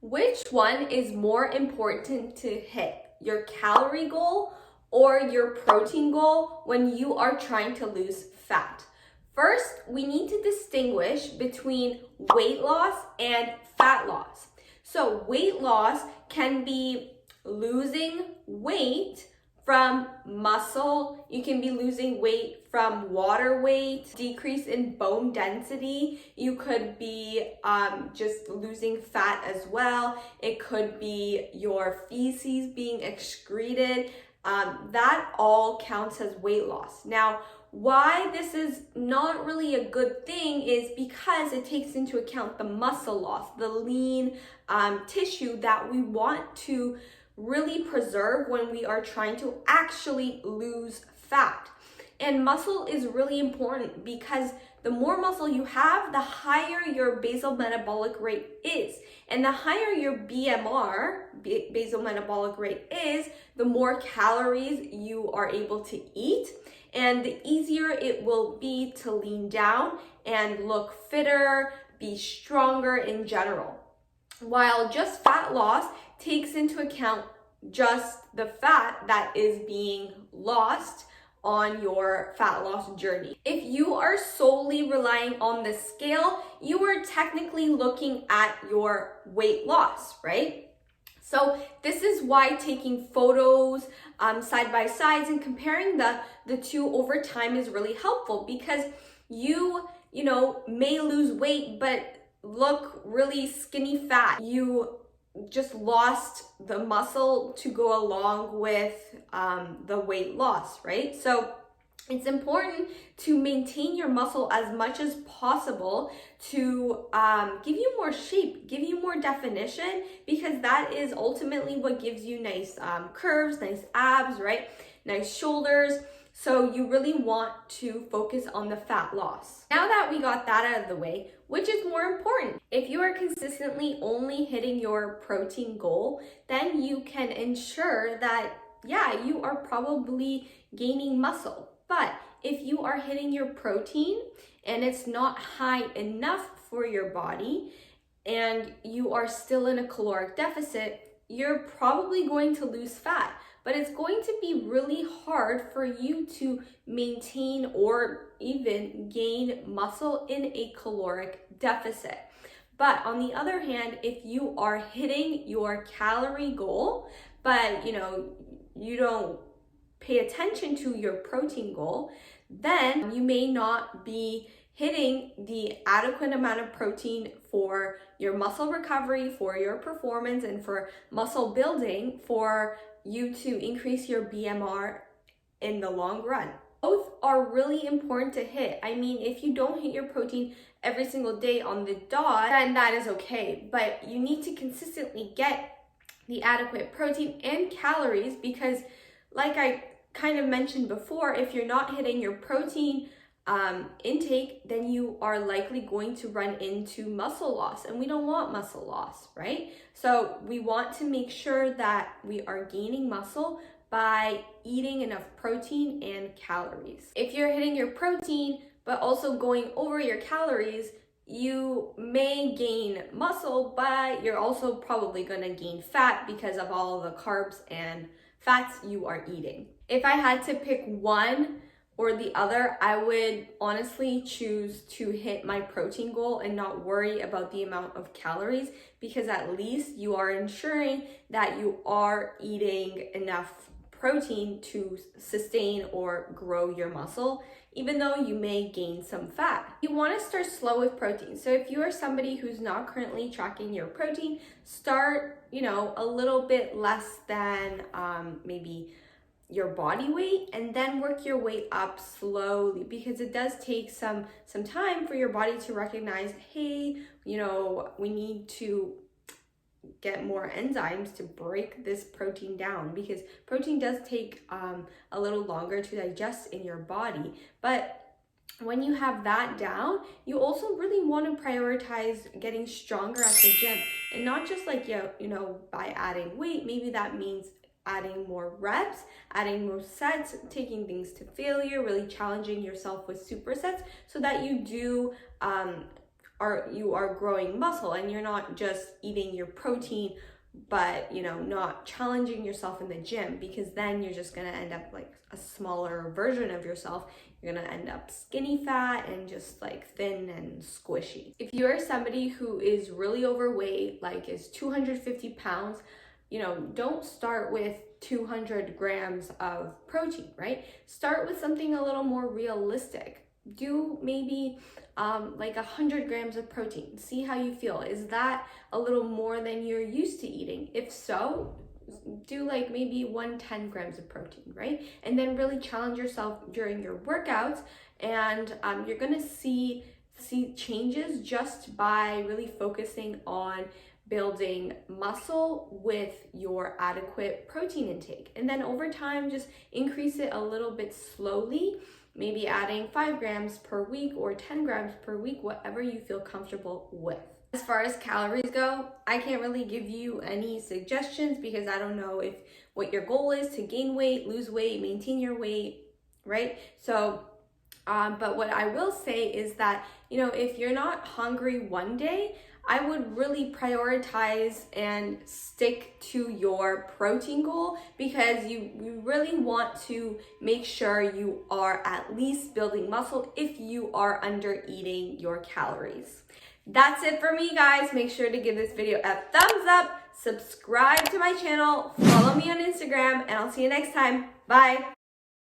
Which one is more important to hit, your calorie goal or your protein goal when you are trying to lose fat? First, we need to distinguish between weight loss and fat loss. So weight loss can be losing weight from muscle. You can be losing weight from water weight, decrease in bone density. You could be just losing fat as well. It could be your feces being excreted. That all counts as weight loss. Now, why this is not really a good thing is because it takes into account the muscle loss, the lean tissue that we want to really preserve when we are trying to actually lose fat. And muscle is really important because the more muscle you have, the higher your basal metabolic rate is. And the higher your BMR, basal metabolic rate is, the more calories you are able to eat, and the easier it will be to lean down and look fitter, be stronger in general. While just fat loss takes into account just the fat that is being lost on your fat loss journey. If you are solely relying on the scale, you are technically looking at your weight loss, right? So this is why taking photos side by sides and comparing the two over time is really helpful, because you may lose weight but look really skinny fat. You just lost the muscle to go along with the weight loss, right? So it's important to maintain your muscle as much as possible to give you more shape, give you more definition, because that is ultimately what gives you nice curves, nice abs, right? Nice shoulders. So you really want to focus on the fat loss. Now that we got that out of the way, which is more important? If you are consistently only hitting your protein goal, then you can ensure that, yeah, you are probably gaining muscle. But if you are hitting your protein and it's not high enough for your body and you are still in a caloric deficit, you're probably going to lose fat. But it's going to be really hard for you to maintain or even gain muscle in a caloric deficit. But on the other hand, if you are hitting your calorie goal, but you don't pay attention to your protein goal, then you may not be hitting the adequate amount of protein for your muscle recovery, for your performance, and for muscle building, for you to increase your BMR in the long run. Both are really important to hit. I mean, if you don't hit your protein every single day on the dot, then that is okay. But you need to consistently get the adequate protein and calories, because like I kind of mentioned before, if you're not hitting your protein intake, then you are likely going to run into muscle loss, and we don't want muscle loss, right? So we want to make sure that we are gaining muscle by eating enough protein and calories. If you're hitting your protein but also going over your calories, you may gain muscle, but you're also probably going to gain fat because of all the carbs and fats you are eating. If I had to pick one or the other, I would honestly choose to hit my protein goal and not worry about the amount of calories, because at least you are ensuring that you are eating enough protein to sustain or grow your muscle, even though you may gain some fat. You want to start slow with protein. So if you are somebody who's not currently tracking your protein, start, a little bit less than maybe your body weight, and then work your way up slowly, because it does take some time for your body to recognize, hey, we need to get more enzymes to break this protein down, because protein does take a little longer to digest in your body. But when you have that down, you also really want to prioritize getting stronger at the gym, and not just like by adding weight. Maybe that means adding more reps, adding more sets, taking things to failure, really challenging yourself with supersets, so that you do you are growing muscle and you're not just eating your protein but not challenging yourself in the gym, because then you're just going to end up like a smaller version of yourself. You're going to end up skinny fat and just like thin and squishy. If you are somebody who is really overweight, like is 250 pounds, don't start with 200 grams of protein, right? Start with something a little more realistic. Do maybe like 100 grams of protein. See how you feel. Is that a little more than you're used to eating? If so, do like maybe 110 grams of protein, right? And then really challenge yourself during your workouts, and you're gonna see changes just by really focusing on building muscle with your adequate protein intake. And then over time, just increase it a little bit slowly, maybe adding 5 grams per week or 10 grams per week, whatever you feel comfortable with. As far as calories go, I can't really give you any suggestions because I don't know what your goal is to gain weight, lose weight, maintain your weight, right? So, but what I will say is that, if you're not hungry one day, I would really prioritize and stick to your protein goal, because you really want to make sure you are at least building muscle if you are under eating your calories. That's it for me, guys. Make sure to give this video a thumbs up, subscribe to my channel, follow me on Instagram, and I'll see you next time. Bye.